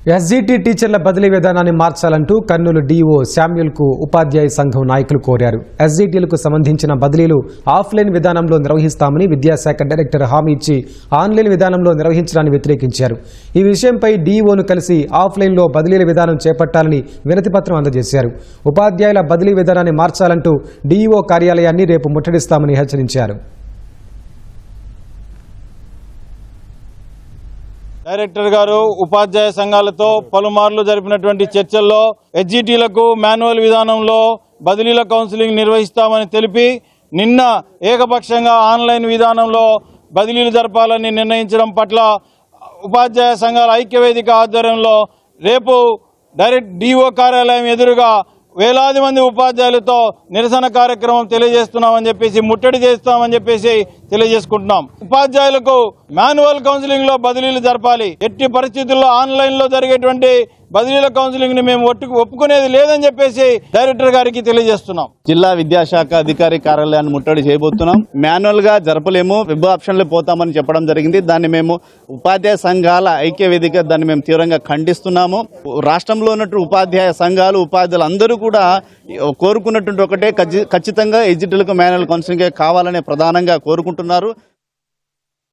SGT టీచర్ల బదిలీ విధానాన్ని మార్చాలంటూ కర్నూలు డీఓ శామ్యూల్కు ఉపాధ్యాయ సంఘం నాయకులు కోరారు. ఎస్జిటిలకు సంబంధించిన బదిలీలు ఆఫ్లైన్ విధానంలో నిర్వహిస్తామని విద్యాశాఖ డైరెక్టర్ హామీ ఇచ్చి ఆన్లైన్ విధానంలో నిర్వహించడాన్ని వ్యతిరేకించారు. ఈ విషయంపై డీఓను కలిసి ఆఫ్లైన్లో బదిలీల విధానం చేపట్టాలని వినతిపత్రం అందజేశారు. ఉపాధ్యాయుల బదిలీ విధానాన్ని మార్చాలంటూ డీఓ కార్యాలయాన్ని రేపు ముట్టడిస్తామని హెచ్చరించారు. డైరెక్టర్ గారు ఉపాధ్యాయ సంఘాలతో పలుమార్లు జరిపినటువంటి చర్చల్లో ఎస్జిటిలకు మాన్యువల్ విధానంలో బదిలీల కౌన్సిలింగ్ నిర్వహిస్తామని తెలిపి నిన్న ఏకపక్షంగా ఆన్లైన్ విధానంలో బదిలీలు జరపాలని నిర్ణయించడం పట్ల ఉపాధ్యాయ సంఘాల ఐక్యవేదిక ఆధ్వర్యంలో రేపు డైరెక్ట్ డిఓ కార్యాలయం ఎదురుగా వేలాది మంది ఉపాధ్యాయులతో నిరసన కార్యక్రమం తెలియజేస్తున్నామని చెప్పేసి ముట్టడి చేస్తామని చెప్పేసి తెలియజేసుకుంటున్నాం. ఉపాధ్యాయులకు మాన్యువల్ కౌన్సిలింగ్ లో బదిలీలు జరపాలి. ఎట్టి పరిస్థితుల్లో ఆన్లైన్ లో జరిగేటువంటి బదిలీల కౌన్సిలింగ్ ని మేము ఒప్పుకునేది లేదని చెప్పేసి డైరెక్టర్ గారికి తెలియజేస్తున్నాం. జిల్లా విద్యాశాఖ అధికారి కార్యాలయాన్ని ముట్టడి చేయబోతున్నాం. మాన్యువల్ గా జరపలేము, వెబ్ ఆప్షన్లో పోతామని చెప్పడం జరిగింది. దాన్ని మేము ఉపాధ్యాయ సంఘాల ఐక్య వేదిక దాన్ని మేము తీవ్రంగా ఖండిస్తున్నాము. రాష్ట్రంలో ఉన్నటువంటి ఉపాధ్యాయ సంఘాలు ఉపాధ్యాయులు అందరూ కూడా కోరుకున్నటువంటి ఒకటే, ఖచ్చితంగా ఎస్జిటిలకు మాన్యువల్ కౌన్సిలింగ్ కావాలనే ప్రధానంగా కోరుకుంటున్నారు.